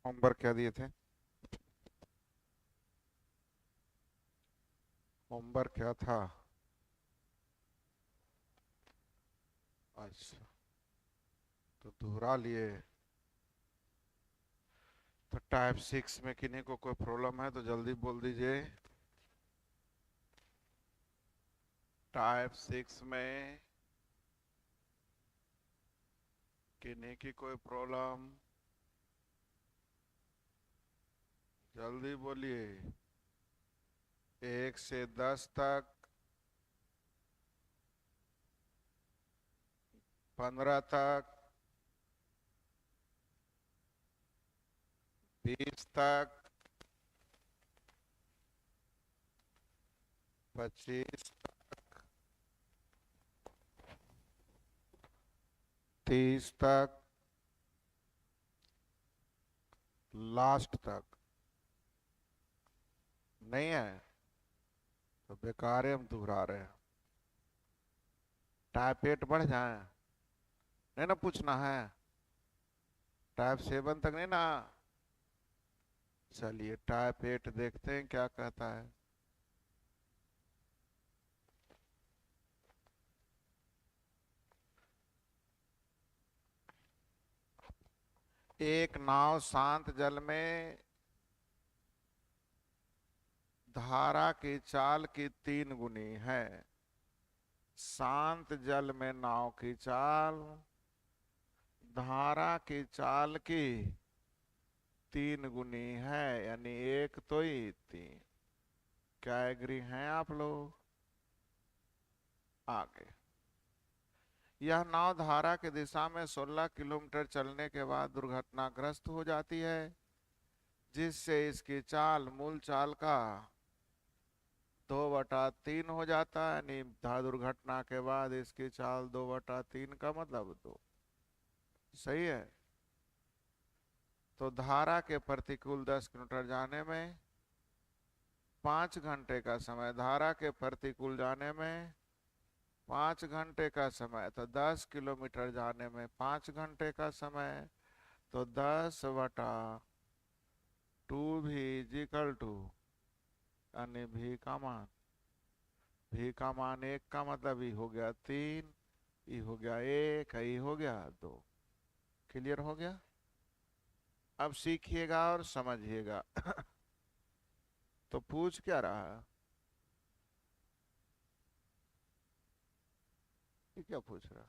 Homework क्या दिए थे? होमवर्क क्या था? अच्छा, तो दोहरा लिए। तो टाइप 6 में किन्हीं को कोई प्रॉब्लम है तो जल्दी बोल दीजिए। टाइप 6 में किन्हीं की कोई प्रॉब्लम? जल्दी बोलिए। 1 से 10 तक, 15 तक, 20 तक, 25, 30 तक, लास्ट तक। नहीं है तो बेकार है, हम दोहरा रहे हैं। टाइप 8 बढ़ जाए, नहीं ना पूछना है। टाइप 7 तक नहीं ना। चलिए टाइप 8 देखते हैं क्या कहता है। एक नाव शांत जल में धारा की चाल की 3 गुनी है। शांत जल में नाव की चाल धारा की चाल की 3 गुनी है, यानी एक तो ही 3। क्या एग्री हैं आप लोग? आगे। यह नाव धारा की दिशा में 16 किलोमीटर चलने के बाद दुर्घटनाग्रस्त हो जाती है, जिससे इसकी चाल मूल चाल का 2/3 हो जाता है। यानी दुर्घटना के बाद इसकी चाल 2/3 का मतलब 2। सही है। तो धारा के प्रतिकूल 10 किलोमीटर जाने में 5 घंटे का समय, धारा के प्रतिकूल जाने में 5 घंटे का समय, तो 10 किलोमीटर जाने में 5 घंटे का समय। तो 10/2 भी इक्वल टू, यानी भी का मान, भी का मान 1 का मतलब ई हो गया 3, ई हो गया 1, ई हो गया 2। क्लियर हो गया? अब सीखिएगा और समझिएगा। तो पूछ क्या रहा है? ये क्या पूछ रहा है?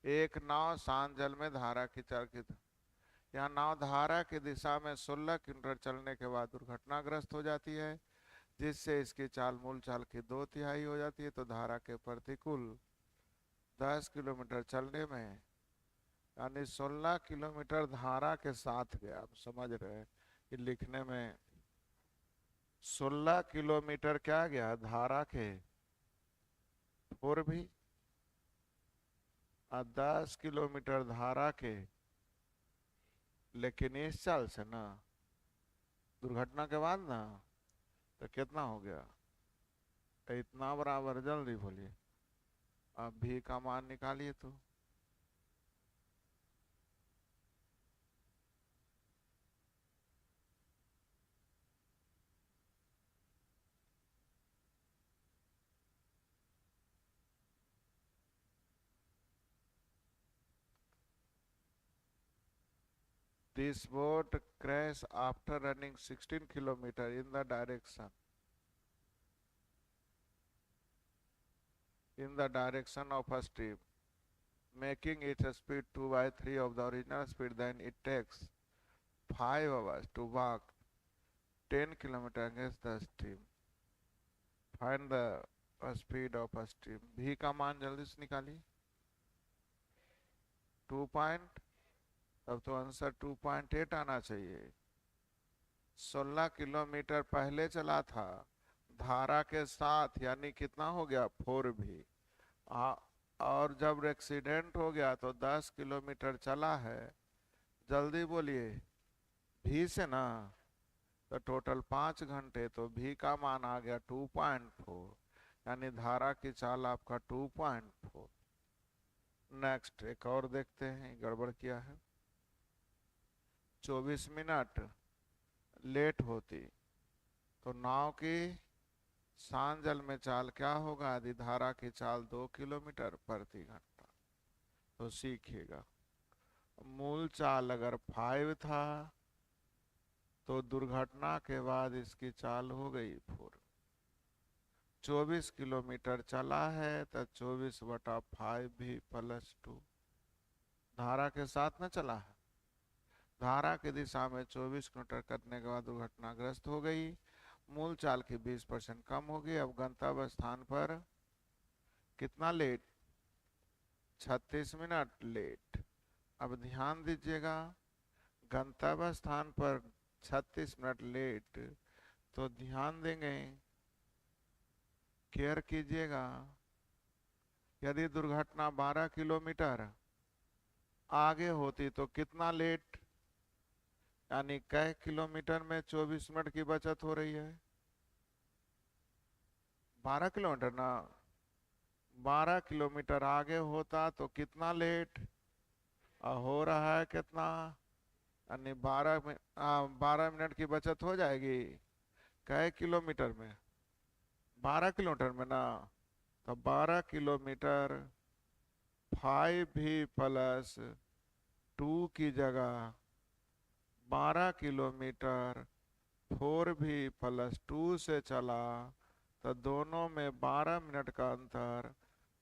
एक नाव शांत जल में धारा की चाल की, यहाँ नाव धारा की दिशा में 16 किलोमीटर चलने के बाद दुर्घटनाग्रस्त हो जाती है, जिससे इसकी चाल मूल चाल की 2/3 हो जाती है। तो धारा के प्रतिकूल 10 किलोमीटर चलने में, यानी 16 किलोमीटर धारा के साथ गया। आप समझ रहे हैं कि लिखने में 16 किलोमीटर क्या गया धारा के, और भी 10 किलोमीटर धारा के, लेकिन इस चाल से ना, दुर्घटना के बाद ना, तो कितना हो गया? इतना बराबर, जल्दी बोलिए। अब भी का मान निकालिए तो। This boat crashed after running 16 kilometers in the direction of a stream, making its speed 2/3 of the original speed. Then it takes 5 hours to walk 10 kilometers against the stream. Find the speed of a stream. भी का मान जल्दी से निकालिए। 2 point, अब तो answer 2.8 आना चाहिए। 16 किलोमीटर पहले चला था धारा के साथ, यानी कितना हो गया 4 भी। आ, और जब एक्सीडेंट हो गया तो 10 किलोमीटर चला है। जल्दी बोलिए। भी से ना, तो टोटल 5 घंटे, तो भी का मान आ गया 2.4। यानी धारा की चाल आपका 2.4। नेक्स्ट एक और देखते हैं, गड़बड़ किया है। 24 मिनट लेट होती तो नाव की सांजल में चाल क्या होगा? यदि धारा की चाल 2 किलोमीटर प्रति घंटा तो सीखिएगा। मूल चाल अगर 5 था तो दुर्घटना के बाद इसकी चाल हो गई 4। 24 किलोमीटर चला है तो 24/5 भी +2 धारा के साथ न चला है। धारा की दिशा में 24 किलोमीटर करने के बाद दुर्घटनाग्रस्त हो गई। मूल चाल की 20% कम होगी। अब गंतव्य स्थान पर कितना लेट? 36 minute late. अब ध्यान दीजिएगा, गंतव्य स्थान पर 36 मिनट लेट, तो ध्यान देंगे, केयर कीजिएगा। यदि दुर्घटना 12 किलोमीटर आगे होती तो कितना लेट? यानी कै किलोमीटर में 24 मिनट की बचत हो रही है? 12 किलोमीटर ना। 12 किलोमीटर आगे होता तो कितना लेट? हो रहा है कितना? यानी 12 मिनट की बचत हो जाएगी। कै किलोमीटर में? 12 किलोमीटर में ना। तो 12 किलोमीटर 5v+2 की जगह 12 किलोमीटर 4v+2 से चला तो दोनों में 12 मिनट का अंतर।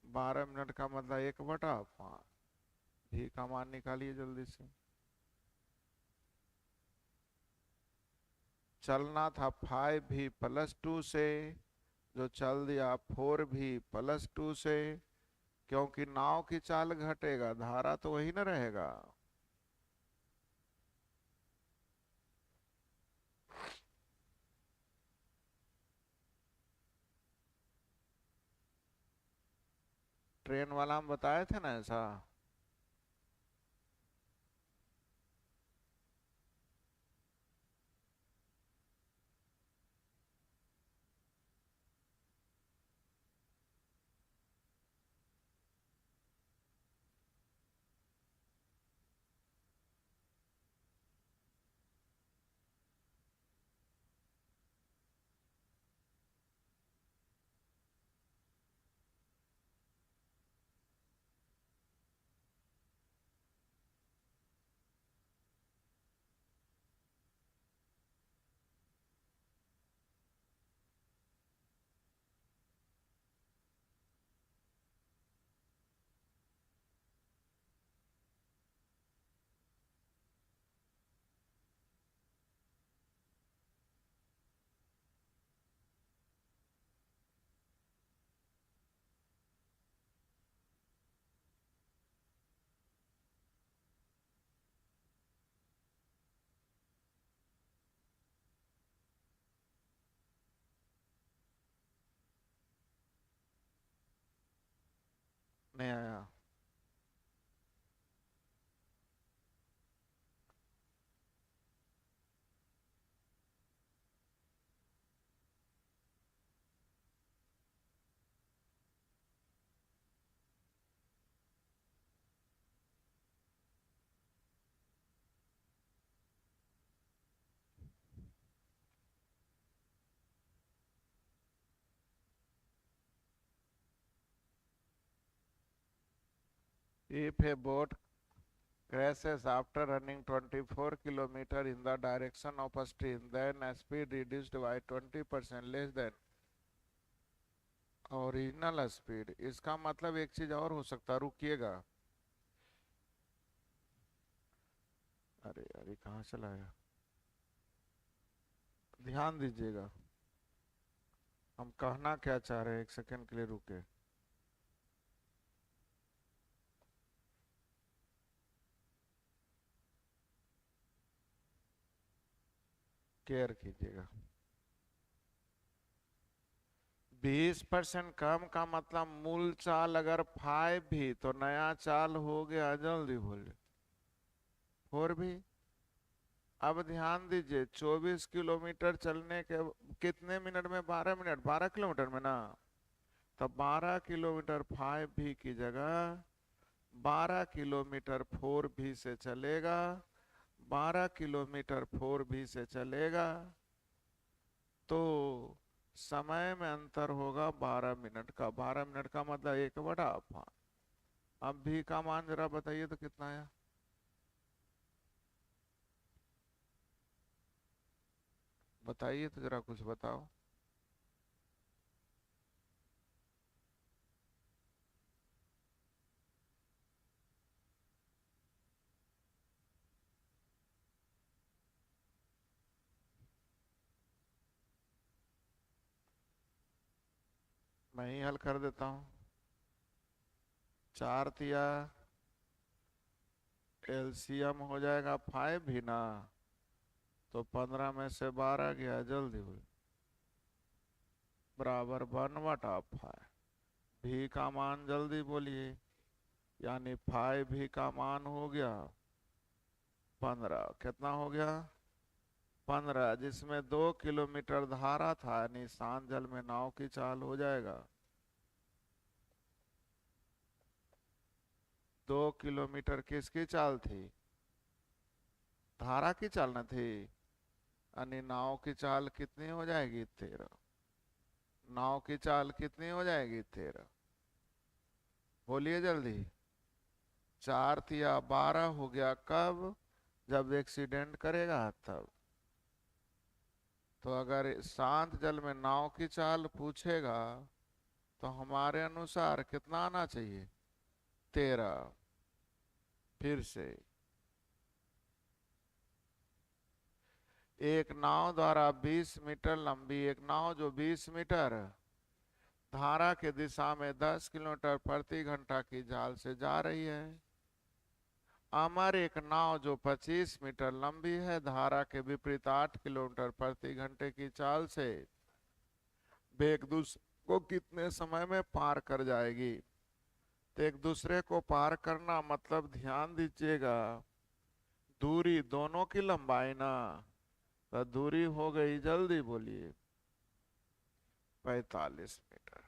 12 मिनट का मतलब 1/5। भी का मान निकालिए जल्दी से। चलना था 5v+2 से, जो चल दिया 4v+2 से, क्योंकि नाव की चाल घटेगा, धारा तो वही न रहेगा। ट्रेन वाला हम बताए थे ना ऐसा। नहीं आया। If a boat crashes after running 24 kilometer in the direction of a stream, then a speed reduced by 20% less than original speed. इसका मतलब एक चीज और हो सकता, रुकिएगा। अरे अरे कहाँ चला गया? ध्यान दीजिएगा, हम कहना क्या चाह रहे हैं, एक सेकंड के लिए रुके। केयर कीजिएगा। 20% कम का मतलब मूल चाल अगर 5 भी तो नया चाल हो गया, जल्दी बोलिए 4 भी। अब ध्यान दीजिए, 24 किलोमीटर चलने के कितने मिनट में? 12 मिनट। 12 किलोमीटर में ना। तब 12 किलोमीटर 5v की जगह 12 किलोमीटर 4v से चलेगा, 12 किलोमीटर 4v से चलेगा, तो समय में अंतर होगा 12 मिनट का। 12 मिनट का मतलब 1/5। अब भी का मान जरा बताइए तो कितना आया? बताइए तो जरा, कुछ बताओ। मैं ही हल कर देता हूँ। 4 तिया एलसीएम हो जाएगा 5 भी ना, तो 15 में से 12 गया, जल्दी बोल, बराबर 1/5। भी का मान जल्दी बोलिए, यानी 5 भी का मान हो गया 15। कितना हो गया? 15, जिसमें 2 किलोमीटर धारा था, यानी शांत जल में नाव की चाल हो जाएगा। 2 किलोमीटर किसकी चाल थी? धारा की चाल न थी, यानी नाव की चाल कितनी हो जाएगी? 13। नाव की चाल कितनी हो जाएगी? 13। बोलिए जल्दी। 4 तिया 12 हो गया, कब? जब एक्सीडेंट करेगा तब। तो अगर शांत जल में नाव की चाल पूछेगा तो हमारे अनुसार कितना आना चाहिए? 13। फिर से, एक नाव द्वारा 20 मीटर लंबी एक नाव जो 20 मीटर धारा के दिशा में 10 किलोमीटर प्रति घंटा की चाल से जा रही है। अमर एक नाव जो 25 मीटर लंबी है धारा के विपरीत 8 किलोमीटर प्रति घंटे की चाल से वे एक दूसरे को कितने समय में पार कर जाएगी? तो एक दूसरे को पार करना मतलब, ध्यान दीजिएगा, दूरी दोनों की लंबाई ना। तो दूरी हो गई, जल्दी बोलिए, 45 मीटर।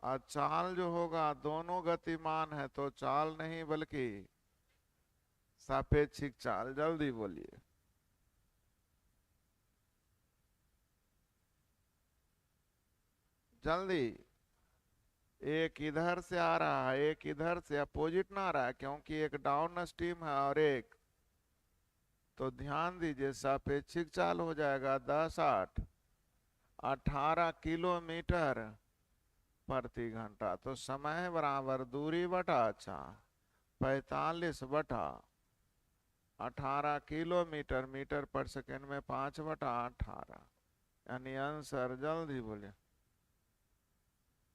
और चाल जो होगा, दोनों गतिमान है तो चाल नहीं बल्कि सापेक्षिक चाल। जल्दी बोलिए। जल्दी। एक इधर से आ रहा है, एक इधर से, अपोजिट ना आ रहा है, क्योंकि एक डाउन स्ट्रीम है और एक, तो ध्यान दीजिए, सापेक्षिक चाल हो जाएगा 10 8 18 किलोमीटर प्रति घंटा। तो समय बराबर दूरी बटा 45/18 किलोमीटर, मीटर पर सेकंड में 5/18, यानी आंसर, जल्दी बोले,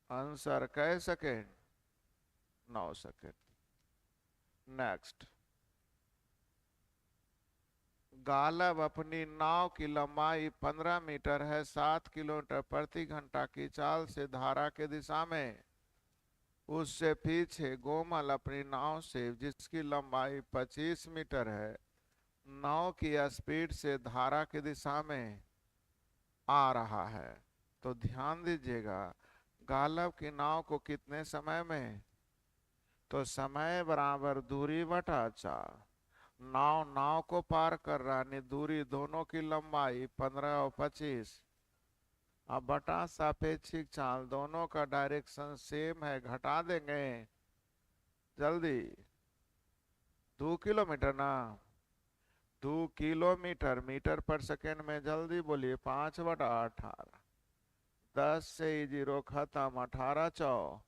आंसर कै सेकेंड? 9 सेकेंड। नेक्स्ट। गालब अपनी नाव की लंबाई 15 मीटर है, 7 किलोमीटर प्रति घंटा की चाल से धारा के दिशा में उससे पीछे गोमल अपनी नाव से जिसकी लंबाई 25 मीटर है, नाव की स्पीड से धारा की दिशा में आ रहा है। तो ध्यान दीजिएगा, गालब की नाव को कितने समय में? तो समय बराबर दूरी बटा 4। नाव नाव को पार कर रहा, नहीं, दूरी दोनों की लंबाई 15 और 25, अब बटा सापेक्षिक चाल, दोनों का डायरेक्शन सेम है, घटा देंगे, जल्दी। 2 किलोमीटर ना, 2 किलोमीटर मीटर पर सेकेंड में, जल्दी बोलिए, 5/18। 10 से ही जीरो खत्म, 18 चौ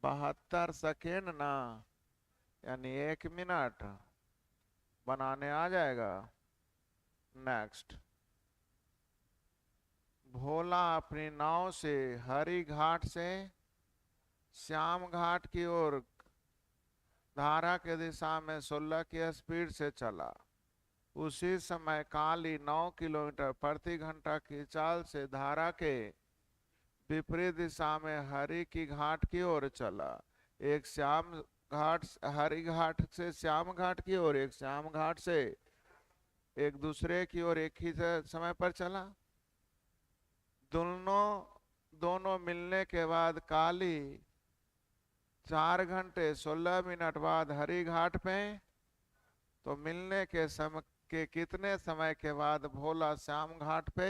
72 सेकेंड ना, यानी 1 मिनट बनाने आ जाएगा। नेक्स्ट। भोला अपनी नाव से हरी घाट से श्याम घाट की ओर धारा के दिशा में 16 की स्पीड से चला। उसी समय काली 9 किलोमीटर प्रति घंटा की चाल से धारा के विपरीत दिशा में हरी की घाट की ओर चला। एक श्याम घाट, हरी घाट से श्याम घाट की ओर, एक श्याम घाट से एक दूसरे की ओर एक ही समय पर चला। दोनों दोनों मिलने के बाद काली 4 घंटे 16 मिनट बाद हरी घाट पे, तो मिलने के समय के कितने समय के बाद भोला श्याम घाट पे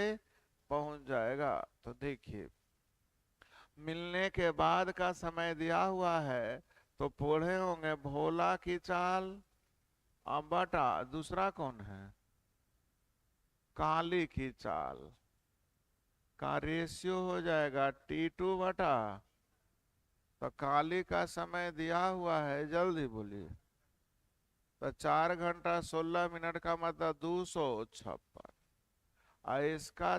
पहुंच जाएगा? तो देखिए, मिलने के बाद का समय दिया हुआ है, तो पढ़े होंगे भोला की चाल अब बटा दूसरा कौन है, काली की चाल का रेशियो हो जाएगा T2 बटा, तो काली का समय दिया हुआ है, जल्दी बोलिए, तो 4 घंटा 16 मिनट का मतलब 256। और इसका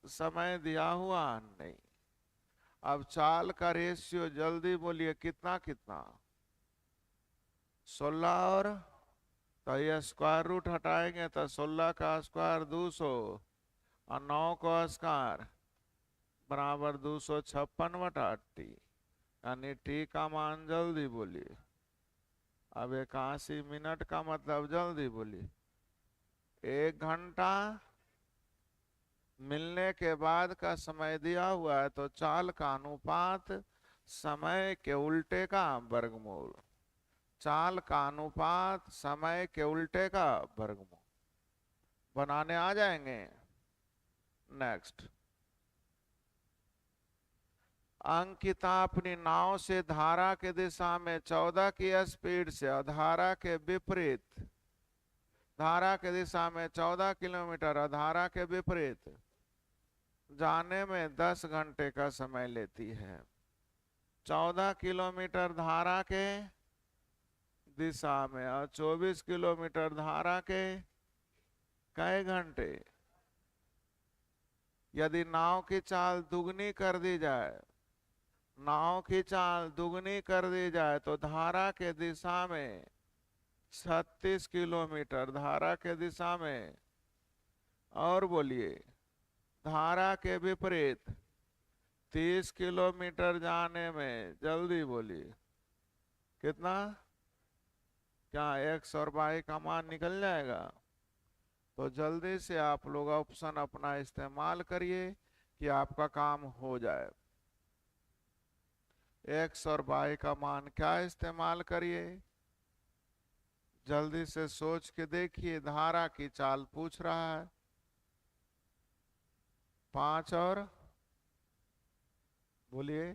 समय दिया हुआ नहीं। अब चाल का रेशियो जल्दी बोलिए, कितना कितना, 16 और, तो ये स्क्वायर रूट हटाएंगे तो 16 का स्क्वायर 200 और 9 का स्क्वायर बराबर 256 बटा टी, यानी टी का मान जल्दी बोलिए। अब 81 मिनट का मतलब जल्दी बोलिए, 1 घंटा मिलने के बाद का समय दिया हुआ है, तो चाल का अनुपात समय के उल्टे का वर्गमूल, चाल का अनुपात समय के उल्टे का वर्गमूल बनाने आ जाएंगे। नेक्स्ट, अंकिता अपनी नाव से धारा के दिशा में 14 की स्पीड से और धारा के विपरीत, धारा के दिशा में 14 किलोमीटर और धारा के विपरीत जाने में 10 घंटे का समय लेती है। 14 किलोमीटर धारा के दिशा में और 24 किलोमीटर धारा के कई घंटे। यदि नाव की चाल दुगनी कर दी जाए, नाव की चाल दुगनी कर दी जाए, तो धारा के दिशा में 36 किलोमीटर, धारा के दिशा में, और बोलिए धारा के विपरीत 30 किलोमीटर जाने में, जल्दी बोलिए कितना, क्या x और y का मान निकल जाएगा? तो जल्दी से आप लोग ऑप्शन अपना इस्तेमाल करिए कि आपका काम हो जाए। x और y का मान क्या इस्तेमाल करिए, जल्दी से सोच के देखिए। धारा की चाल पूछ रहा है, 5 और बोलिए,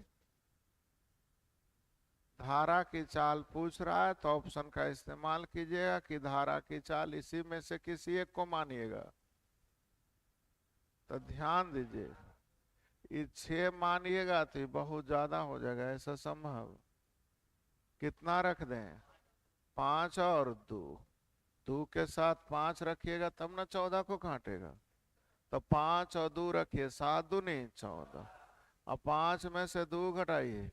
धारा की चाल पूछ रहा है, तो ऑप्शन का इस्तेमाल कीजिएगा कि धारा की चाल, इसी में से किसी एक को मानिएगा। तो ध्यान दीजिए, ये 6 मानिएगा तो बहुत ज्यादा हो जाएगा, ऐसा संभव, कितना रख दें, 5 और 2, 2 के साथ 5 रखिएगा तब ना 14 को काटेगा, तो 5 और 2 रखिए, 7 दूनी 14, अब 5 में से 2 घटाइए,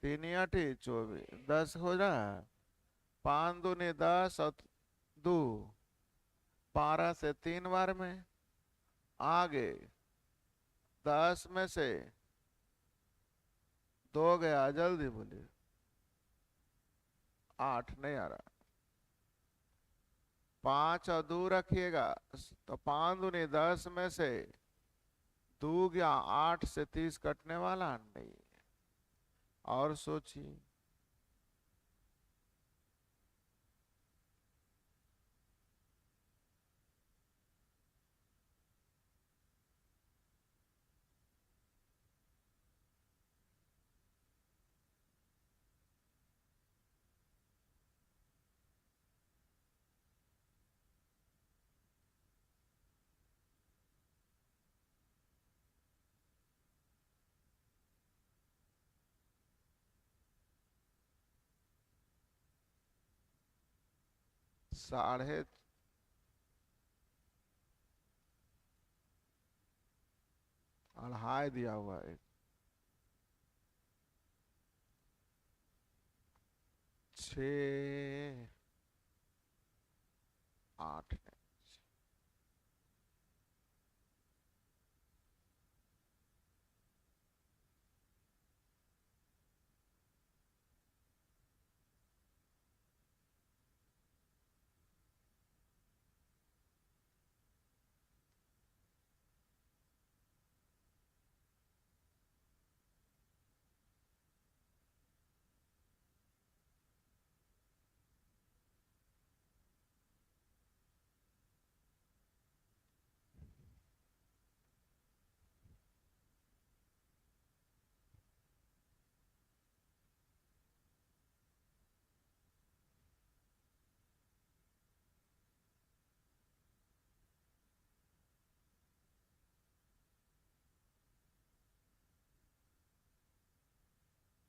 3 8 24, 10 हो रहा है, 5 दूनी 10 और 2 12 से 3 बार में, आगे 10 में से 2 गया, जल्दी बोलिए, 8 नहीं आ रहा, 5 और 2 रखिएगा, तो 5 दूनी 10 में से 2 गया, 8 से 30 कटने वाला नहीं। और सोचिए, साढ़े, अढ़ाई दिया हुआ है, 6 8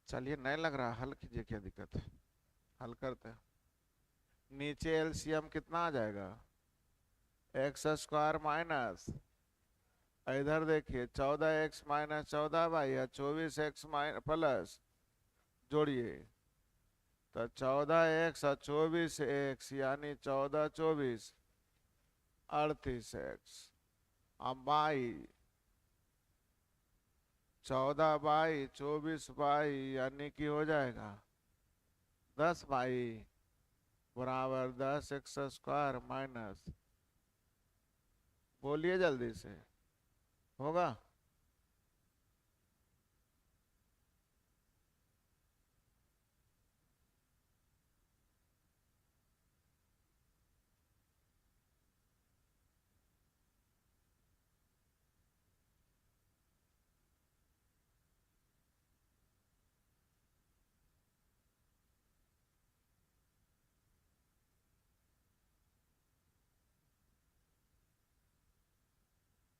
चलिए, नहीं लग रहा, हल कीजिए, क्या दिक्कत है, हल करते हैं। नीचे एलसीएम कितना आ जाएगा, एक्स स्क्वायर माइनस, इधर देखिए 14x-14 या 24x प्लस, जोड़िए तो 14x और 24x यानी 14 24 38x, अब बाई 14/24 यानी कि हो जाएगा 10 बराबर 10x² माइनस, बोलिए जल्दी से, होगा?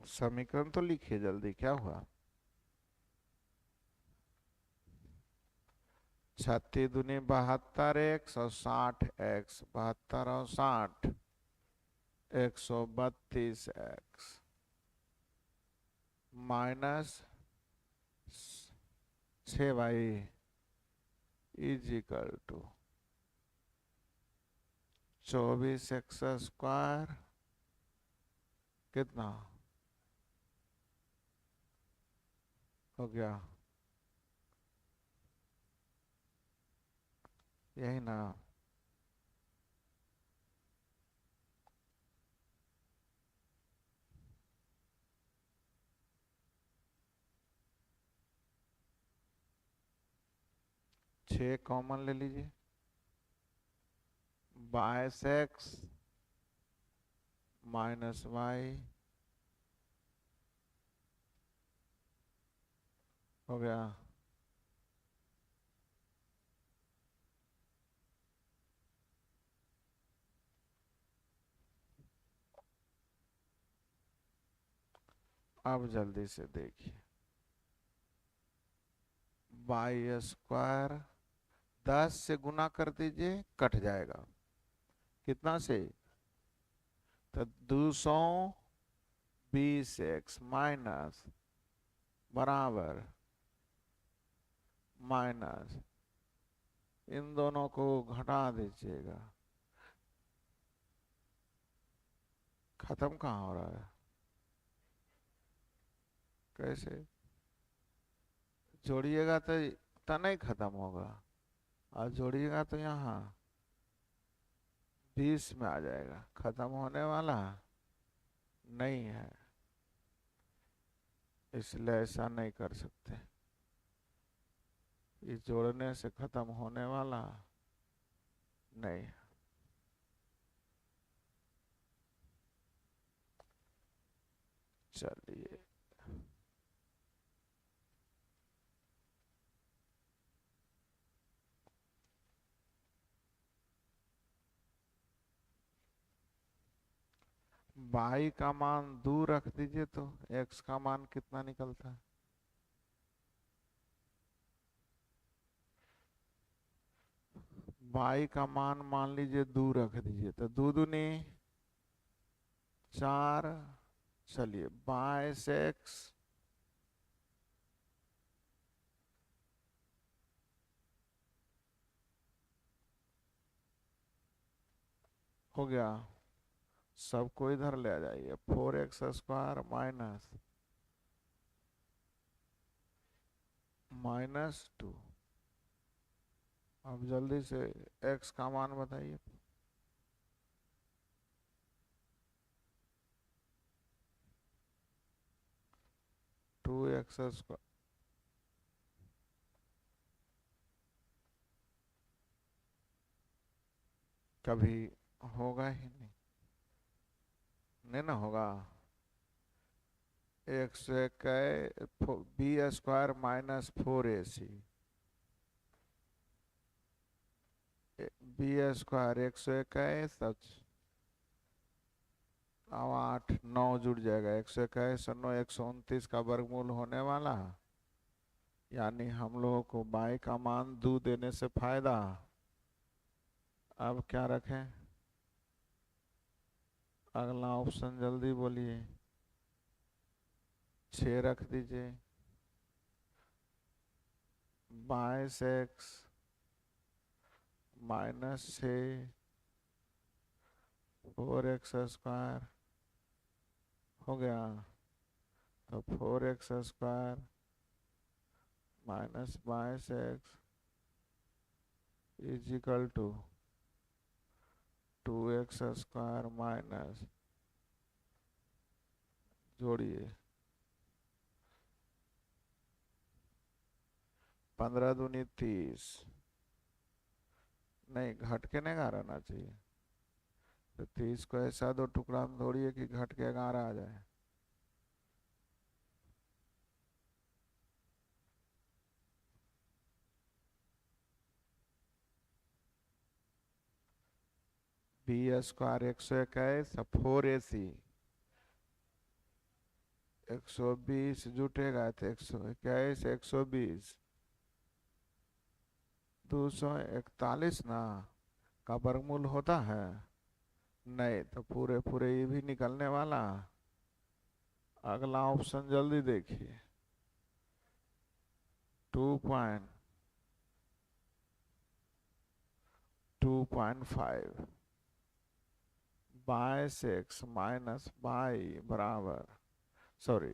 समीकरण तो लिखिए जल्दी, क्या हुआ? 36×2 72x और 60x, 72 और 60 132x minus 6y is equal to 24x² कितना हो गया, यही ना? छः कॉमन ले लीजिए, 22x माइनस y हो गया, अब जल्दी से देखिए, y² 10 से गुना कर दीजिए, कट जाएगा, कितना से? तो 220x माइनस बराबर माइनस, इन दोनों को घटा दीजिएगा, खत्म कहाँ हो रहा है, कैसे? जोड़िएगा तो नहीं खत्म होगा, और जोड़िएगा तो यहाँ 20 में आ जाएगा, खत्म होने वाला नहीं है, इसलिए ऐसा नहीं कर सकते, इस जोड़ने से खत्म होने वाला नहीं। चलिए, y का मान 2 रख दीजिए तो x का मान कितना निकलता है? y का मान लीजिए 2 रख दीजिए तो 2 दूनी 4, चलिए 22x हो गया, सबको इधर ले आ जाइए, 4x² -2, अब जल्दी से x का मान बताइए, 2x², कभी होगा ही नहीं, नहीं ना होगा, b² -4ac, b² 121 सच, अब 8 9 जुड़ जाएगा, 121 9 129 का वर्गमूल होने वाला है, यानी हम लोगों को बाई का मान दू देने से फायदा। अब क्या रखें? अगला ऑप्शन जल्दी बोलिए। 6 रख दीजिए। 22x -6 4x² हो गया। तो 4x² -22x is equal to 2x² minus, जोड़िए 15 दूनी 30, नहीं घट के नहीं रहना चाहिए। तो 30 को ऐसा दो टुकड़ा में तोड़िए कि घट के 11 आ जाए। b² 121, 4ac 120 जुटेगा तो 121 120 241 ना का वर्गमूल होता है। नहीं तो पूरे पूरे ये भी निकलने वाला। अगला ऑप्शन जल्दी देखिए। 2.5 22x माइनस बाई बराबर, सॉरी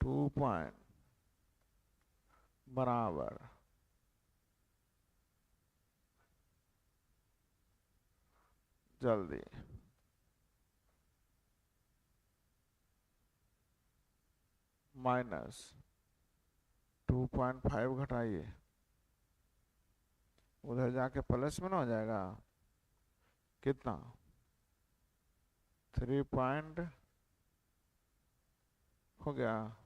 2 बराबर जल्दी -2.5 घटाइए, उधर जाके प्लस में ना हो जाएगा। कितना? 3 पॉइंट हो गया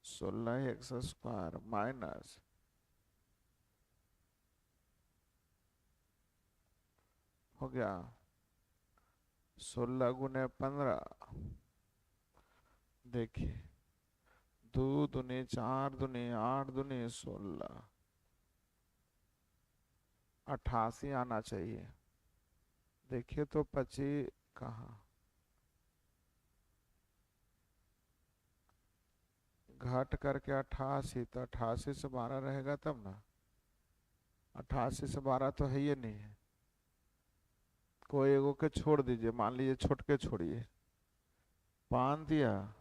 16x² माइनस हो गया 16 गुने 15। देखिए 2 दूनी 4 दूनी 8 दूनी 16, 88 आना चाहिए। देखिए तो 25 कहाँ, घट करके 88, तो 88 से 12 रहेगा तब ना। 88 से 12 तो है ही नहीं है। कोई एगो के छोड़ दीजिए, मान लीजिए छोटके छोड़िए। 5 दिया,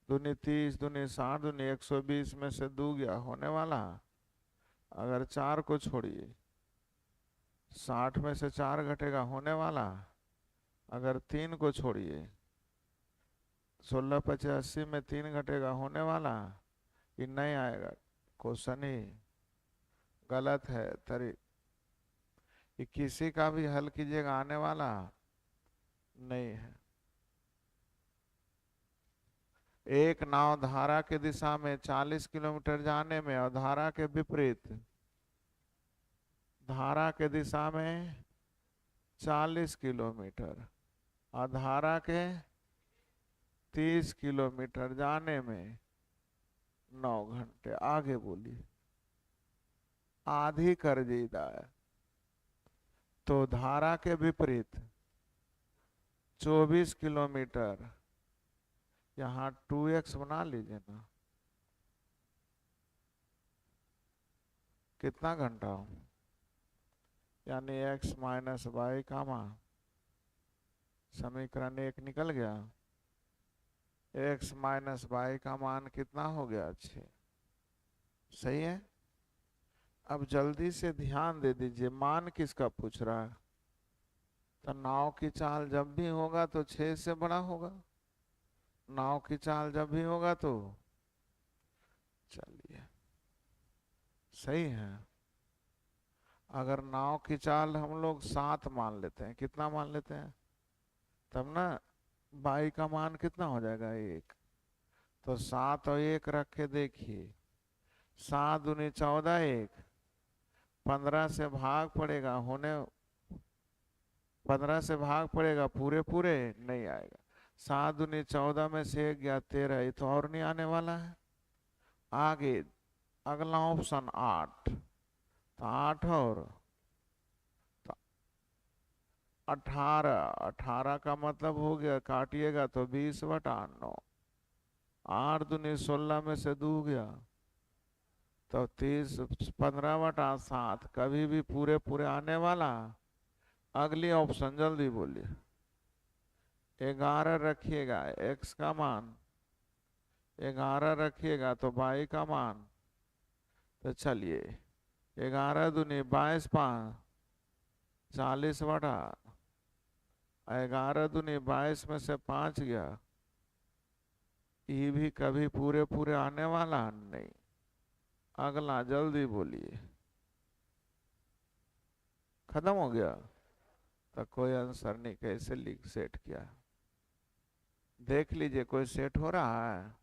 दूनी 30 दूनी 60 दूनी 120 में से 2 गया होने वाला। अगर 4 को छोड़िए, 60 में से 4 घटेगा होने वाला। अगर 3 को छोड़िए, 16 85 में 3 घटेगा होने वाला। ये नहीं आएगा, क्वेश्चन ही गलत है। तरी ये किसी का भी हल कीजिएगा आने वाला नहीं है। एक नाव धारा की दिशा में 40 किलोमीटर जाने में और धारा के विपरीत, धारा के दिशा में 40 किलोमीटर और धारा के 30 किलोमीटर जाने में 9 घंटे। आगे बोलिए। आधी कर दीदा है तो धारा के विपरीत 24 किलोमीटर, यहाँ 2x बना लीजिए ना। कितना घंटा हो, यानी x माइनस वाई का मान, समीकरण 1 निकल गया। x माइनस वाई का मान कितना हो गया? 6। सही है। अब जल्दी से ध्यान दे दीजिए, मान किसका पूछ रहा है? तो नाव की चाल जब भी होगा तो 6 से बड़ा होगा। नाव की चाल जब भी होगा तो, चलिए सही है। अगर नाव की चाल हम लोग 7 मान लेते हैं, कितना मान लेते हैं? तब ना बाई का मान कितना हो जाएगा? 1। तो 7 और 1 रख के देखिए, 7 दूनी 14, 1 15 से भाग पड़ेगा होने, 15 से भाग पड़ेगा पूरे पूरे नहीं आएगा। 7 दूनी 14 में से 1 गया 13, ये तो और नहीं आने वाला है। आगे अगला ऑप्शन 8, तो 8 और 18, 18 का मतलब हो गया, काटिएगा तो 20/9, 8 दूनी 16 में से 2 गया तो 30, 15/7, कभी भी पूरे पूरे आने वाला। अगली ऑप्शन जल्दी बोलिए। 11 रखिएगा, x का मान 11 रखिएगा तो y का मान, तो चलिए 11 दूनी 22, 5 40/, 11 दूनी 22 में से 5 गया, ये भी कभी पूरे पूरे आने वाला नहीं। अगला जल्दी बोलिए। खत्म हो गया, तो कोई आंसर नहीं, कैसे लिख सेट किया देख लीजिए, कोई सेट हो रहा है,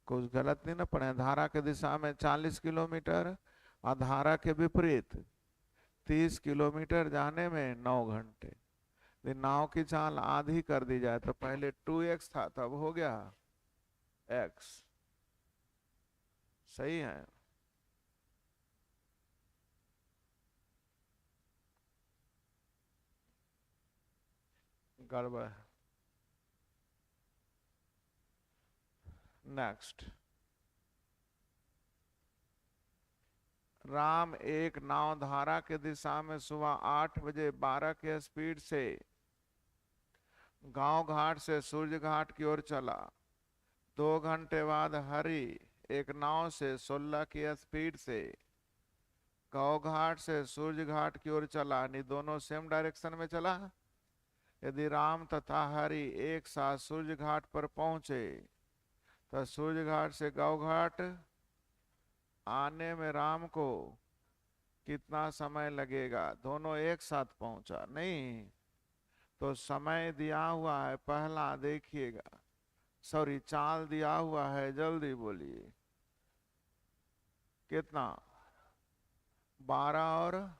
कुछ गलत नहीं ना पढ़े। धारा के दिशा में 40 किलोमीटर और धारा के विपरीत 30 किलोमीटर जाने में 9 घंटे। यदि नाव की चाल आधी कर दी जाए तो पहले 2x था, तब हो गया x। सही है। गड़बड़। नेक्स्ट, राम एक नाव धारा के दिशा में सुबह 8 बजे 12 के स्पीड से गांव घाट से सूर्य घाट की ओर चला। 2 घंटे बाद हरि एक नाव से 16 की स्पीड से गांव घाट से सूर्य घाट की ओर चला, यानी दोनों सेम डायरेक्शन में चला। यदि राम तथा हरि एक साथ सूर्य घाट पर पहुंचे तो सूर्य घाट से गांव घाट आने में राम को कितना समय लगेगा? दोनों एक साथ पहुंचा नहीं तो समय दिया हुआ है पहला, देखिएगा, सॉरी चाल दिया हुआ है, जल्दी बोलिए कितना? 12 और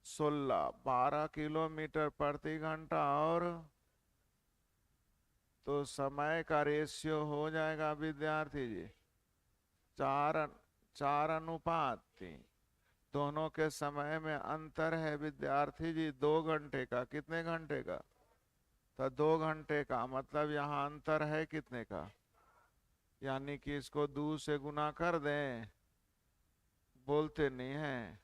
16, 12 किलोमीटर प्रति घंटा, और तो समय का रेशियो हो जाएगा विद्यार्थी जी 4:3। दोनों के समय में अंतर है विद्यार्थी जी 2 घंटे का। कितने घंटे का? तो 2 घंटे का, मतलब यहाँ अंतर है कितने का? यानी कि इसको 2 से गुना कर दें, बोलते नहीं है,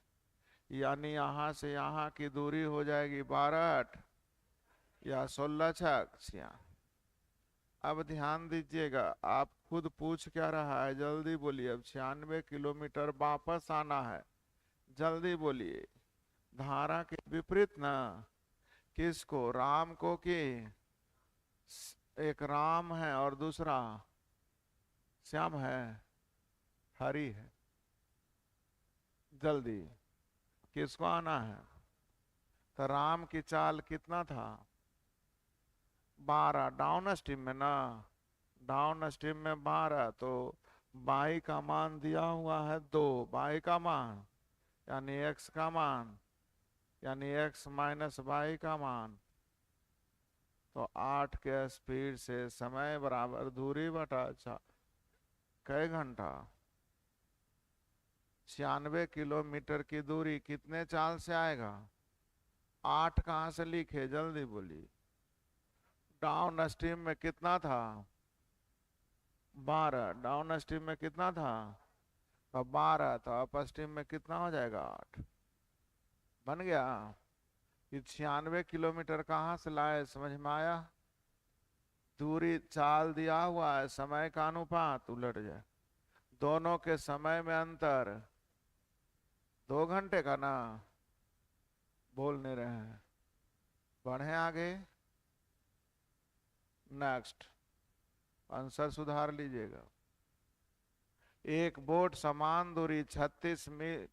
यानी यहाँ से यहाँ की दूरी हो जाएगी 12/8 या 16×6। अब ध्यान दीजिएगा, आप खुद पूछ क्या रहा है, जल्दी बोलिए। अब 96 किलोमीटर वापस आना है, जल्दी बोलिए। धारा के विपरीत ना, किसको? राम को, कि एक राम है और दूसरा श्याम है, हरि है। जल्दी किसको आना है? तो राम की चाल कितना था? 12 डाउन स्ट्रीम में ना, डाउन स्ट्रीम में 12, तो बाई का मान दिया हुआ है 2, बाई का मान यानी x का मान, यानी x माइनस बाई का मान, तो 8 के स्पीड से समय बराबर दूरी बटा कई घंटा? 96 किलोमीटर की दूरी कितने चाल से आएगा? 8 कहाँ से लिखे, जल्दी बोलिए। डाउन स्ट्रीम में कितना था? 12। डाउन स्ट्रीम में कितना था? तो 12, तो अप स्ट्रीम में कितना हो जाएगा? 8। बन गया। ये 96 किलोमीटर कहाँ से लाए, समझ में आया? दूरी चाल दिया हुआ है, समय का अनुपात उलट जाए, दोनों के समय में अंतर 2 घंटे का ना, बोल नहीं रहे हैं। बढ़े आगे। नेक्स्ट, आंसर सुधार लीजिएगा। एक बोट समान दूरी 36 मील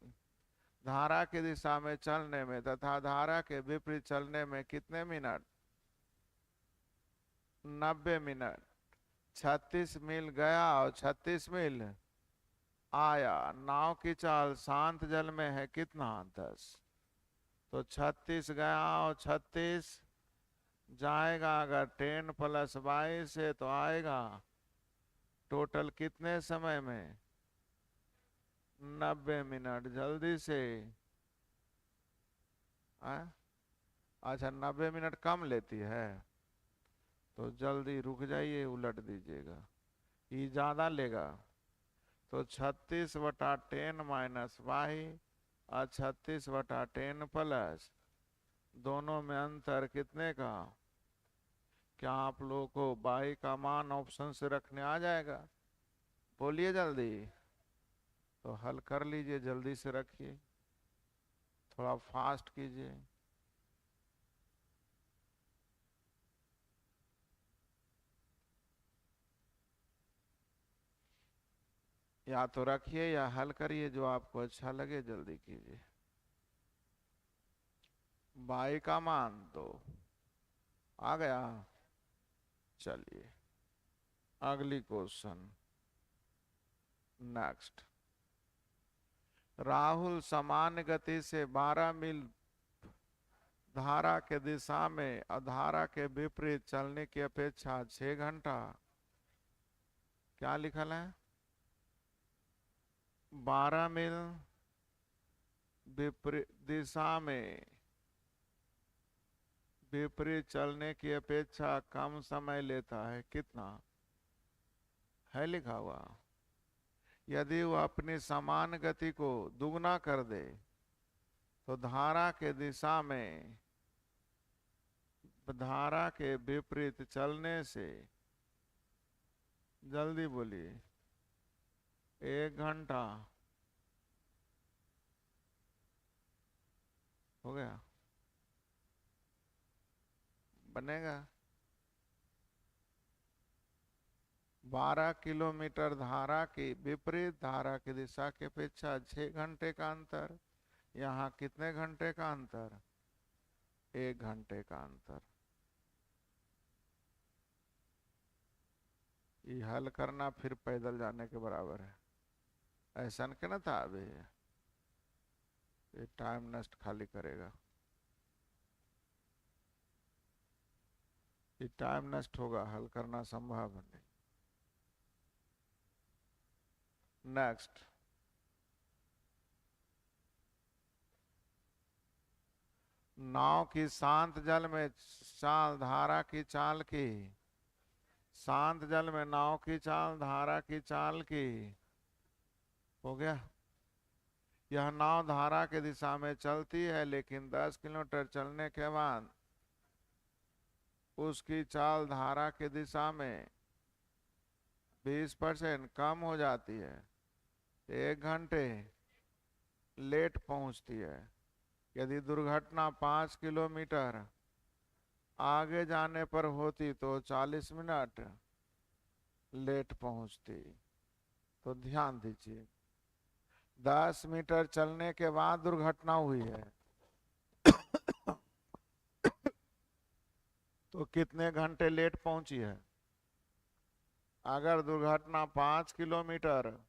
धारा की दिशा में चलने में तथा धारा के विपरीत चलने में कितने मिनट? 90 मिनट। 36 मील गया और 36 मील आया। नाव की चाल शांत जल में है कितना? 10। तो 36 गया और 36 जाएगा, अगर 10 + 22 है तो आएगा टोटल कितने समय में? 90 मिनट, जल्दी से। अच्छा, 90 मिनट कम लेती है तो जल्दी रुक जाइए, उलट दीजिएगा। ये ज्यादा लेगा तो 36/10 - और 36/10 दोनों में अंतर कितने का? क्या आप लोगों को बाई का मान ऑप्शन से रखने आ जाएगा? बोलिए जल्दी। तो हल कर लीजिए, जल्दी से रखिए, थोड़ा फास्ट कीजिए। या तो रखिए या हल करिए, जो आपको अच्छा लगे जल्दी कीजिए। बाई का मान तो आ गया। चलिए अगली क्वेश्चन, नेक्स्ट। राहुल सामान्य गति से 12 मील धारा के दिशा में और धारा के विपरीत चलने की अपेक्षा 6 घंटा, क्या लिखल है? 12 मील विपरीत दिशा में विपरीत चलने की अपेक्षा कम समय लेता है, कितना है लिखा हुआ? यदि वो अपनी समान गति को दुगना कर दे तो धारा के दिशा में धारा के विपरीत चलने से, जल्दी बोलिए, 1 घंटा हो गया, बनेगा। 12 किलोमीटर धारा की विपरीत धारा की दिशा की अपेक्षा 6 घंटे का अंतर, यहाँ कितने घंटे का अंतर? 1 घंटे का अंतर। ये हल करना फिर पैदल जाने के बराबर है। ऐसा के ना था अभी, ये टाइम नष्ट खाली करेगा, ये टाइम नष्ट होगा, हल करना संभव नहीं। नेक्स्ट, नाव की शांत जल में चाल धारा की चाल की, शांत जल में नाव की चाल धारा की चाल की, हो गया। यह नाव धारा की दिशा में चलती है, लेकिन 10 किलोमीटर चलने के बाद उसकी चाल धारा की दिशा में 20% कम हो जाती है, 1 घंटे लेट पहुंचती है। यदि दुर्घटना 5 किलोमीटर आगे जाने पर होती तो 40 मिनट लेट पहुंचती। तो ध्यान दीजिए, 10 मीटर चलने के बाद दुर्घटना हुई है तो कितने घंटे लेट पहुंची है? अगर दुर्घटना 5 किलोमीटर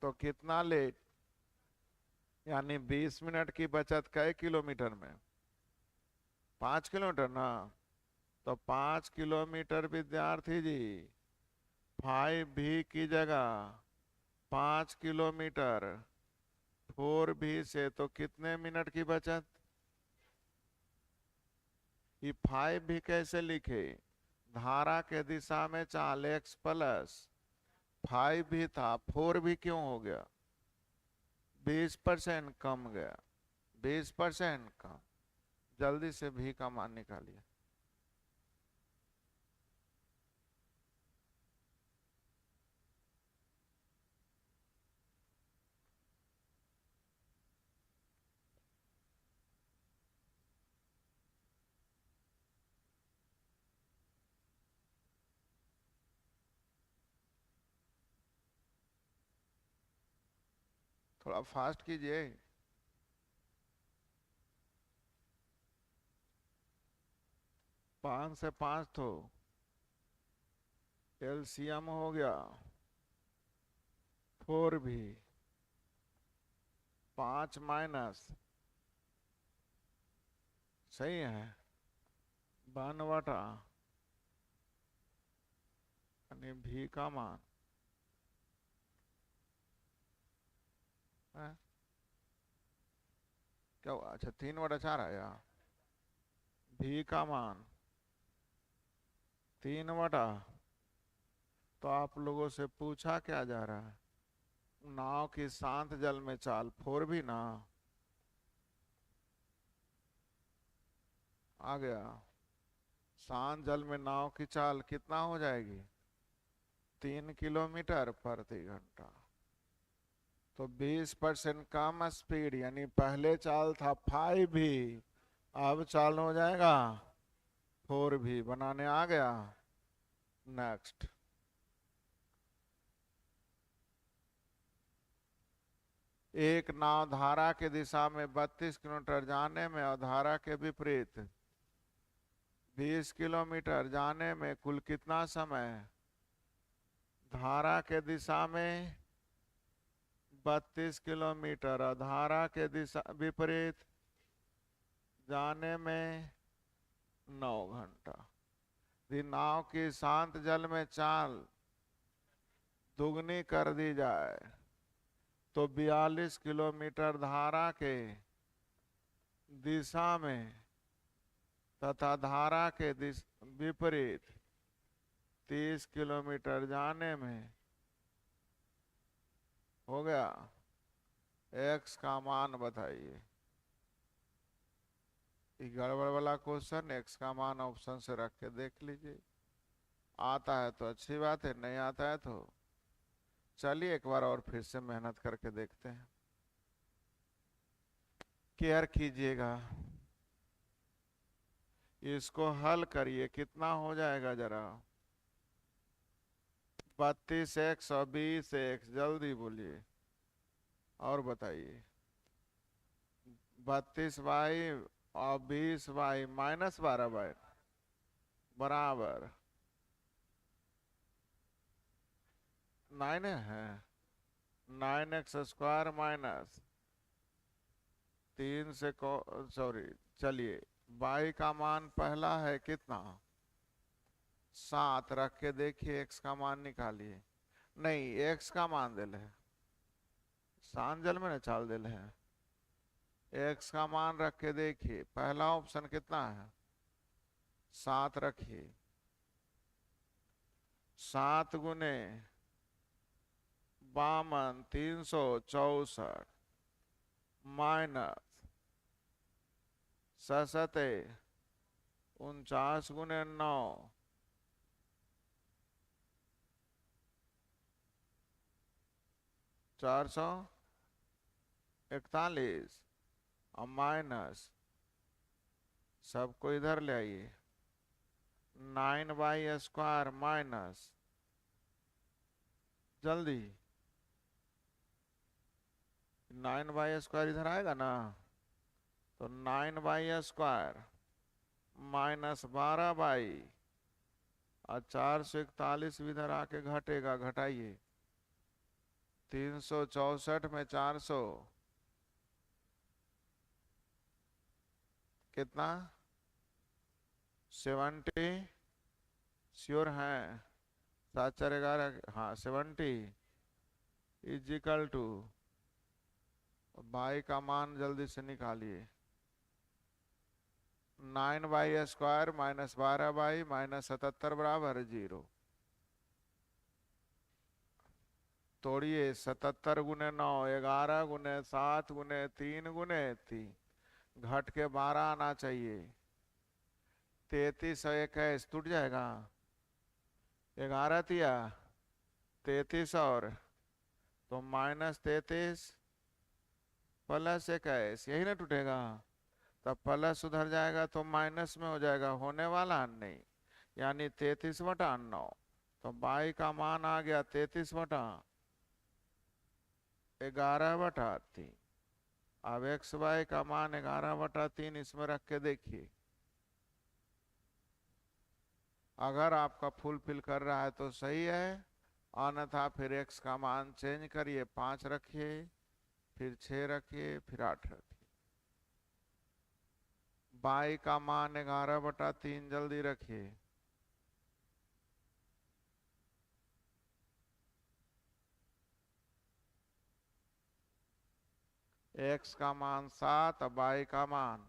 तो कितना लेट, यानी 20 मिनट की बचत कई किलोमीटर में? 5 किलोमीटर ना, तो 5 किलोमीटर विद्यार्थी जी 5V की जगह 5 किलोमीटर 4V से तो कितने मिनट की बचत? ये 5V कैसे लिखे? धारा के दिशा में चाल x प्लस 5V था, 4V क्यों हो गया? 20% कम गया, 20% कम। जल्दी से भी का मान निकालिए। थोड़ा फास्ट कीजिए। 5 से 5 तो LCM हो गया, 4V 5 माइनस, सही है, 52 यानी भी का मान हैं? क्या हुआ? अच्छा 3/4 आया। भी का मान 3/, तो आप लोगों से पूछा क्या जा रहा है? नाव की शांत जल में चाल 4 भी ना आ गया। शांत जल में नाव की चाल कितना हो जाएगी? 3 किलोमीटर प्रति घंटा। तो 20% कम स्पीड, यानी पहले चाल था 5 भी, अब चाल हो जाएगा 4 भी। बनाने आ गया। नेक्स्ट। एक नाव धारा की दिशा में 32 किलोमीटर जाने में और धारा के विपरीत 20 किलोमीटर जाने में कुल कितना समय? धारा के दिशा में 32 किलोमीटर और धारा के दिशा विपरीत जाने में 9 घंटा। यदि नाव की शांत जल में चाल दुगनी कर दी जाए तो 42 किलोमीटर धारा के दिशा में तथा धारा के विपरीत 30 किलोमीटर जाने में हो गया। एक्स का मान बताइए। गड़बड़ वाला क्वेश्चन, एक्स का मान ऑप्शन से रख के देख लीजिए। आता है तो अच्छी बात है, नहीं आता है तो चलिए एक बार और फिर से मेहनत करके देखते हैं। केयर कीजिएगा, इसको हल करिए। कितना हो जाएगा जरा? 32x और 20x, जल्दी बोलिए और बताइए। 32y और 20y -12y बराबर 9 है। 9x² माइनस 3 से सॉरी, चलिए y का मान पहला है कितना? 7 रख के देखिए, x का मान निकालिए। नहीं, x का मान दिल है, शांत जल में ना चाल दिल है। x का मान रख के देखिए, पहला ऑप्शन कितना है? 7 रखिए। 7 गुने 52 364 माइनस 49 गुने 9 441 और माइनस, सबको इधर ले आइए, 9y² माइनस, जल्दी 9y² इधर आएगा ना, तो 9y² माइनस 12y और 441 इधर आके घटेगा, घटाइए। 364 में 400 कितना? 70, श्योर हैं? 7 4 11, हाँ 70 इजिकल टू y का मान जल्दी से निकालिए। 9y² माइनस 12y माइनस 77 बराबर 0। तोड़िए, 77 गुने 9, 11 गुने 7 गुने 3 गुने 3, घट के 12 आना चाहिए। 33 और 21 टूट जाएगा। 11 तिया 33 और तो -33 प्लस 21, यही ना टूटेगा। तब प्लस उधर जाएगा तो माइनस में हो जाएगा, होने वाला नहीं, यानी 33/9। तो y का मान आ गया 33/11/3। अब xy का मान 11/3 इसमें रख के देखिए। अगर आपका फुलफिल कर रहा है तो सही है, अन्यथा फिर x का मान चेंज करिए, 5 रखिए, फिर 6 रखिए, फिर 8 रखिए। y का मान 11/3 जल्दी रखिए। x का मान 7 और y का मान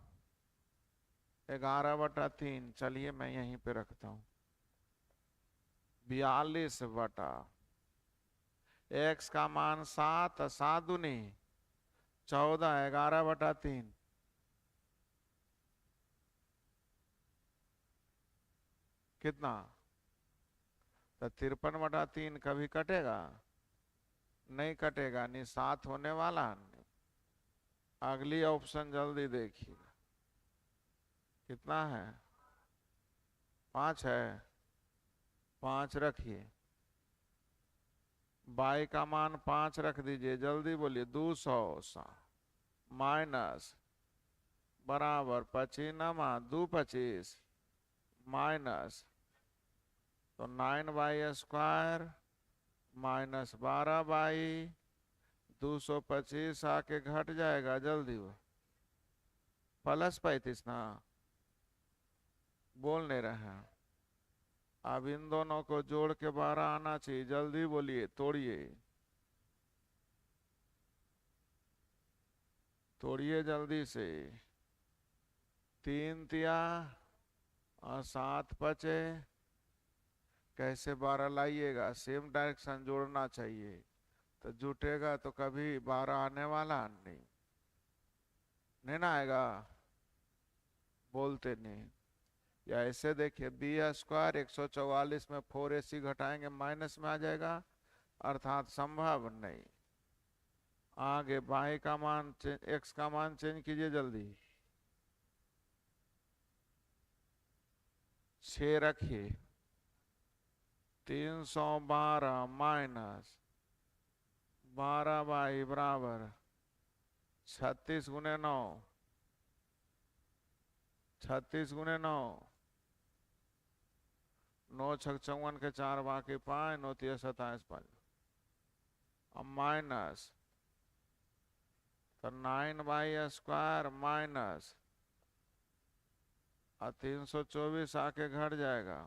11/3। चलिए मैं यहीं पे रखता हूँ 42 x का मान 7, 7 दूनी 14, 11/3 कितना? तो 53/3 कभी कटेगा? नहीं कटेगा, नहीं 7 होने वाला नहीं। अगली ऑप्शन जल्दी देखिए कितना है? 5 है, 5 रखिए। बाई का मान 5 रख दीजिए, जल्दी बोलिए। 200 माइनस बराबर 25 नमा 2 25 माइनस तो 9y² माइनस 12y 225 आके घट जाएगा, जल्दी वो प्लस 35 ना बोल नहीं रहे हैं। अब इन दोनों को जोड़ के 12 आना चाहिए, जल्दी बोलिए, तोड़िए तोड़िए जल्दी से। 3 तिया और 7 बचे। कैसे 12 लाइएगा? सेम डायरेक्शन जोड़ना चाहिए, तो जुटेगा तो कभी 12 आने वाला नहीं। नहीं ना आएगा, बोलते नहीं। या ऐसे देखिए b² 144 में 4ac घटाएंगे माइनस में आ जाएगा, अर्थात संभव नहीं। आगे y का मान x का मान चेंज कीजिए जल्दी। 6 रखिए। 312 माइनस 12y बराबर 36 गुने 9, 36 गुने 9, 9 छक 54 के 4 बाकी 5, 9 तिया 27 5। अब माइनस तो 9y² माइनस 324 आके घट जाएगा।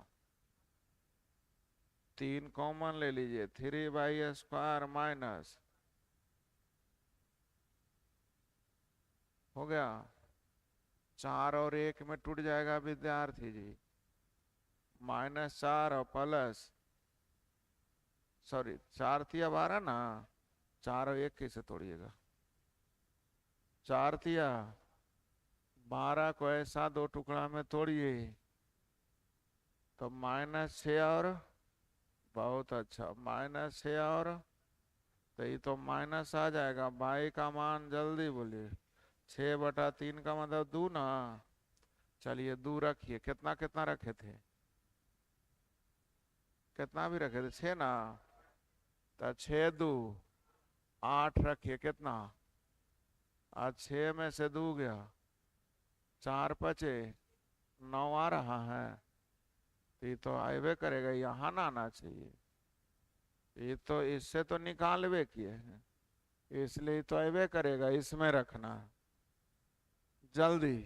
3 कॉमन ले लीजिए, 3y² माइनस हो गया 4 और 1 में टूट जाएगा विद्यार्थी जी। -4 और प्लस, सॉरी 4 तिया 12 ना, 4 और 1 कैसे तोड़िएगा? 4 तिया 12 को ऐसा 2 टुकड़ा में तोड़िए तो -6 और, बहुत अच्छा, -6 और, तो ये तो माइनस आ जाएगा। y का मान जल्दी बोलिए। 6/3 का मतलब 2 ना। चलिए 2 रखिए। कितना कितना रखे थे? कितना भी रखे थे? 6 ना, तो 6 2 8 रखिए। कितना? आज 6 में से 2 गया, 4 बचे, 9 आ रहा है। तो ये तो आएबे करेगा, यहाँ ना आना चाहिए। ये तो इससे तो निकालवे किए हैं, इसलिए तो आएबे करेगा, इसमें रखना है जल्दी।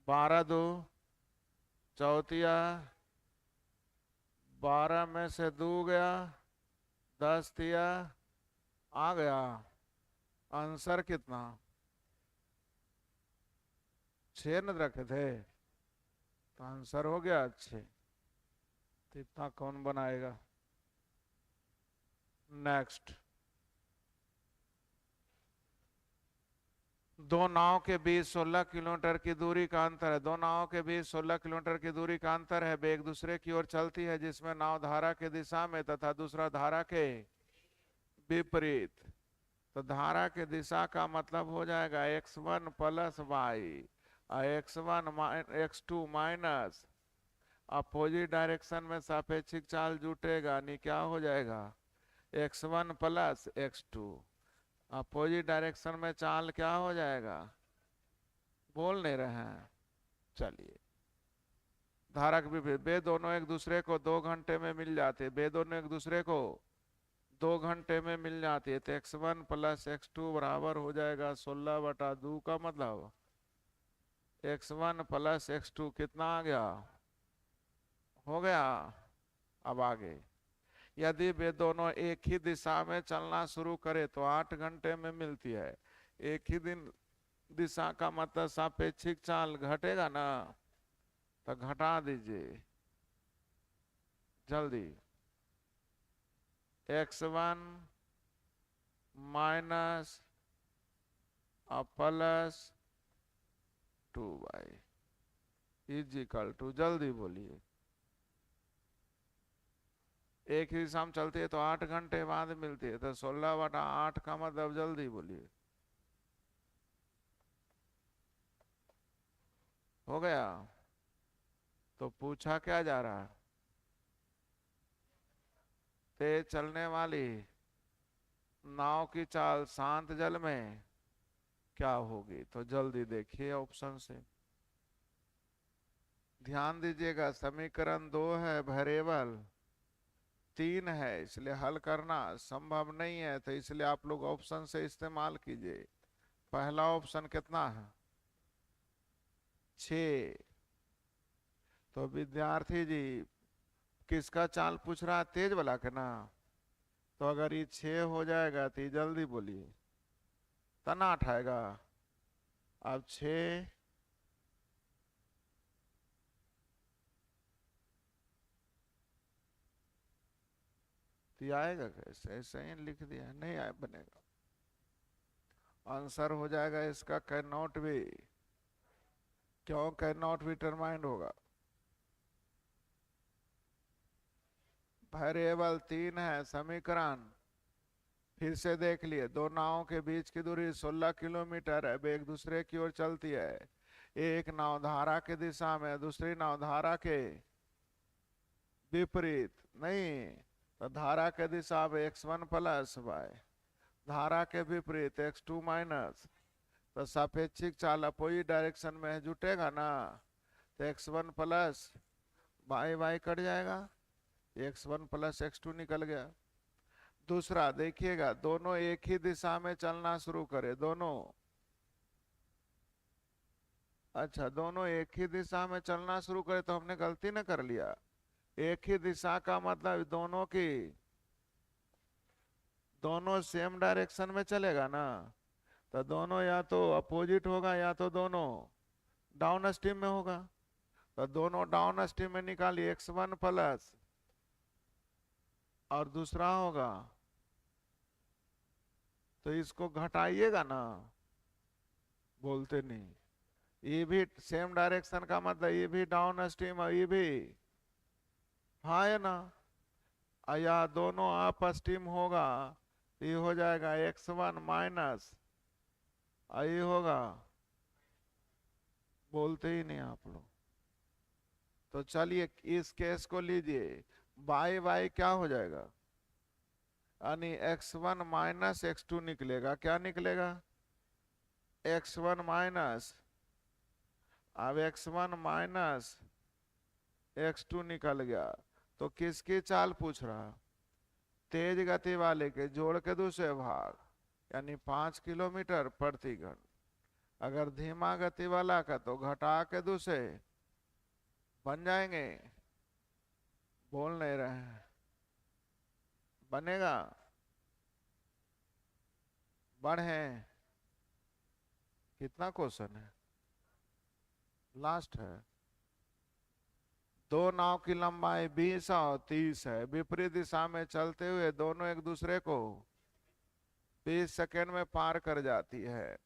12 2 चौथिया, 12 में से 2 गया, 10 तिया आ गया। आंसर कितना? 6 न रखे थे, तो आंसर हो गया 6। तो इतना कौन बनाएगा? नेक्स्ट। दो नाव के बीच 16 किलोमीटर की दूरी का अंतर है। दो नावों के बीच 16 किलोमीटर की दूरी का अंतर है। वे एक दूसरे की ओर चलती है, जिसमें नाव धारा के दिशा में तथा दूसरा धारा के विपरीत। तो धारा के दिशा का मतलब हो जाएगा x1 प्लस y और x1 x2 minus opposite direction में सापेक्षिक चाल जुटेगा, नहीं क्या हो जाएगा? x1 plus x2। Opposite direction में चाल क्या हो जाएगा? बोल नहीं रहे हैं। चलिए धारा के विपरीत। वे दोनों एक दूसरे को 2 घंटे में मिल जाते। वे दोनों एक दूसरे को 2 घंटे में मिल जाती है। तो x1 प्लस x2 बराबर हो जाएगा 16/2 का मतलब x1 प्लस x2 कितना आ गया? हो गया। अब आगे यदि वे दोनों एक ही दिशा में चलना शुरू करे तो 8 घंटे में मिलती है। एक ही दिन दिशा का मतलब सापेक्षिक चाल घटेगा ना, तो घटा दीजिए जल्दी। x1 minus plus 2y is equal to, जल्दी बोलिए। एक ही दिशा में चलती है तो 8 घंटे बाद मिलती है, तो 16/8 का मतलब, जल्दी बोलिए। हो गया? तो पूछा क्या जा रहा है? तेज चलने वाली नाव की चाल शांत जल में क्या होगी? तो जल्दी देखिए ऑप्शन से। ध्यान दीजिएगा, समीकरण 2 है, वेरिएबल 3 है, इसलिए हल करना संभव नहीं है, तो इसलिए आप लोग ऑप्शन से इस्तेमाल कीजिए। पहला ऑप्शन कितना है? 6। तो विद्यार्थी जी किसका चाल पूछ रहा है? तेज वाला का ना। तो अगर ये 6 हो जाएगा तो ये जल्दी बोलिए, तना उठाएगा। अब 6 तो आएगा कैसे? ऐसे ही लिख दिया, नहीं आए बनेगा। आंसर हो जाएगा इसका कैन नॉट बी। क्यों कैन नॉट बी डिटरमाइंड होगा? वेरिएबल 3 है, समीकरण फिर से देख लिए। दो नावों के बीच की दूरी 16 किलोमीटर है, वे एक दूसरे की ओर चलती है। एक नाव धारा की दिशा में, दूसरी नाव धारा के विपरीत नहीं, तो धारा के दिशा में x1 प्लस y, धारा के विपरीत x2 माइनस, तो सापेक्षिक चाल अपोजिट डायरेक्शन में जुटेगा ना, तो x1 प्लस y कट जाएगा, x1 प्लस x2 निकल गया। दूसरा देखिएगा, दोनों एक ही दिशा में चलना शुरू करे, दोनों, अच्छा दोनों एक ही दिशा में चलना शुरू करे तो हमने गलती न कर लिया। एक ही दिशा का मतलब दोनों सेम डायरेक्शन में चलेगा ना, तो दोनों या तो अपोजिट होगा या तो दोनों डाउन स्ट्रीम में होगा। तो दोनों डाउन स्ट्रीम में निकालिए, x1 प्लस और दूसरा होगा, तो इसको घटाइएगा ना, बोलते नहीं। ये भी सेम डायरेक्शन का मतलब ये भी डाउन स्ट्रीम और ये भी, हाँ है ना। या दोनों अप स्ट्रीम होगा, ये हो जाएगा x1 माइनस, ये होगा, बोलते ही नहीं आप लोग। तो चलिए इस केस को लीजिए, y क्या हो जाएगा? यानी x1 माइनस x2 निकलेगा। क्या निकलेगा? x1 माइनस, अब x1 माइनस x2 निकल गया। तो किसकी चाल पूछ रहा? तेज गति वाले के जोड़ के दूसरे भाग, यानी 5 किलोमीटर प्रति घंटा। अगर धीमा गति वाला का तो घटा के दूसरे बन जाएंगे, बोल नहीं रहे हैं, बनेगा, बढ़े। कितना क्वेश्चन है? लास्ट है। दो नाव की लंबाई 20 और 30 है, विपरीत दिशा में चलते हुए दोनों एक दूसरे को 20 सेकेंड में पार कर जाती है।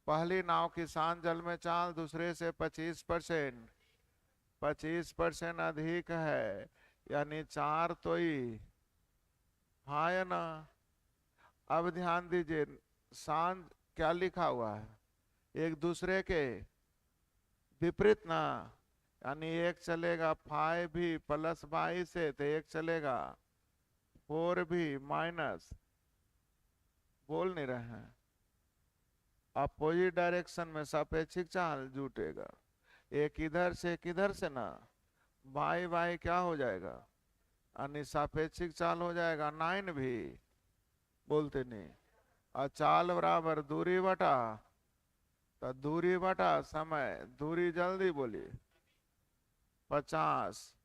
पहली नाव की शांत जल में चाल दूसरे से 25% अधिक है, यानी 4 तो ही, हाँ या ना। अब ध्यान दीजिए, शांत क्या लिखा हुआ है? एक दूसरे के विपरीत ना, यानी एक चलेगा 5 भी प्लस 22 से, तो एक चलेगा 4 भी माइनस, बोल नहीं रहे हैं। अपोजिट डायरेक्शन में सापेक्षिक चाल जुटेगा, एक इधर से एक इधर से ना, y क्या हो जाएगा? यानी सापेक्षिक चाल हो जाएगा 9 भी, बोलते नहीं। और चाल बराबर दूरी बटा, तो दूरी बटा समय, दूरी जल्दी बोलिए, 50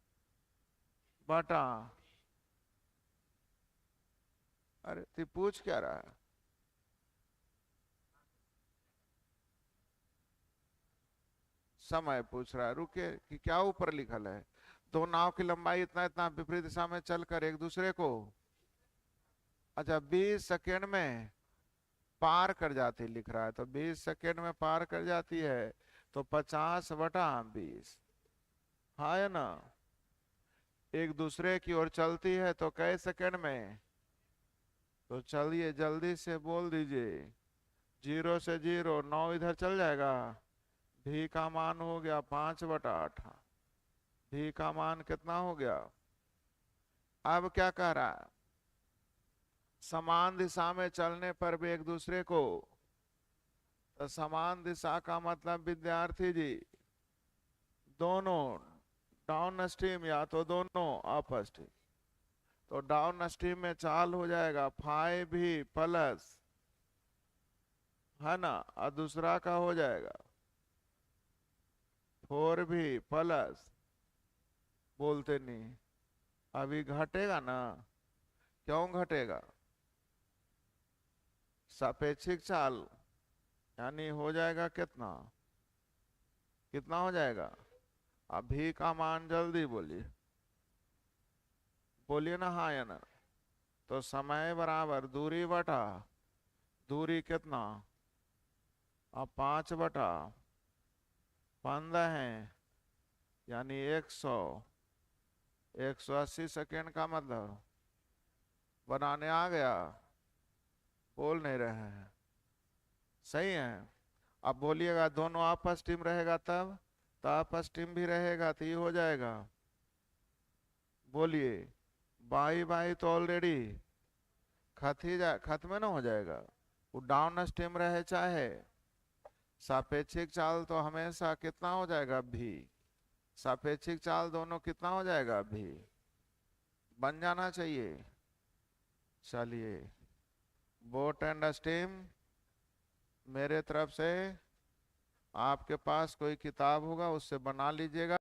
बटा अरे तू पूछ क्या रहा है? समय पूछ रहा है, रुके कि क्या ऊपर लिखल है? दो नाव की लंबाई इतना इतना विपरीत दिशा में चलकर एक दूसरे को, अच्छा 20 सेकेंड में पार कर जाती लिख रहा है, तो 20 सेकेंड में पार कर जाती है, तो 50/20। हाँ है ना? एक दूसरे की ओर चलती है तो कई सेकेंड में? तो चलिए जल्दी से बोल दीजिए। 0 से 0, 9 इधर चल जाएगा। भी का मान हो गया 5/8। भी का मान कितना हो गया? अब क्या कह रहा है? समान दिशा में चलने पर भी एक दूसरे को, तो समान दिशा का मतलब विद्यार्थी जी दोनों डाउन स्ट्रीम या तो दोनों अप स्ट्रीम, तो डाउन स्ट्रीम में चाल हो जाएगा 5v प्लस, है ना, और दूसरा का हो जाएगा 4v प्लस, बोलते नहीं, अभी घटेगा ना? क्यों घटेगा? सापेक्षिक चाल, यानी हो जाएगा कितना? कितना हो जाएगा? अभी का मान जल्दी बोलिए, बोलिए ना हाँ या ना। तो समय बराबर दूरी बटा, दूरी कितना? अब 5/15 है, यानी 100। 180 सेकेंड का मतलब बनाने आ गया? बोल नहीं रहे हैं? सही है। अब बोलिएगा दोनों आपस टीम रहेगा तब, तो आपस टीम भी रहेगा तो ये हो जाएगा, बोलिए। बाई बाई तो ऑलरेडी खत्म ना हो जाएगा। वो डाउन स्ट्रीम रहे चाहे, सापेक्षिक चाल तो हमेशा कितना हो जाएगा? भी। सापेक्षिक चाल दोनों कितना हो जाएगा? भी। बन जाना चाहिए। चलिए, बोट एंड स्टीम मेरे तरफ से, आपके पास कोई किताब होगा उससे बना लीजिएगा।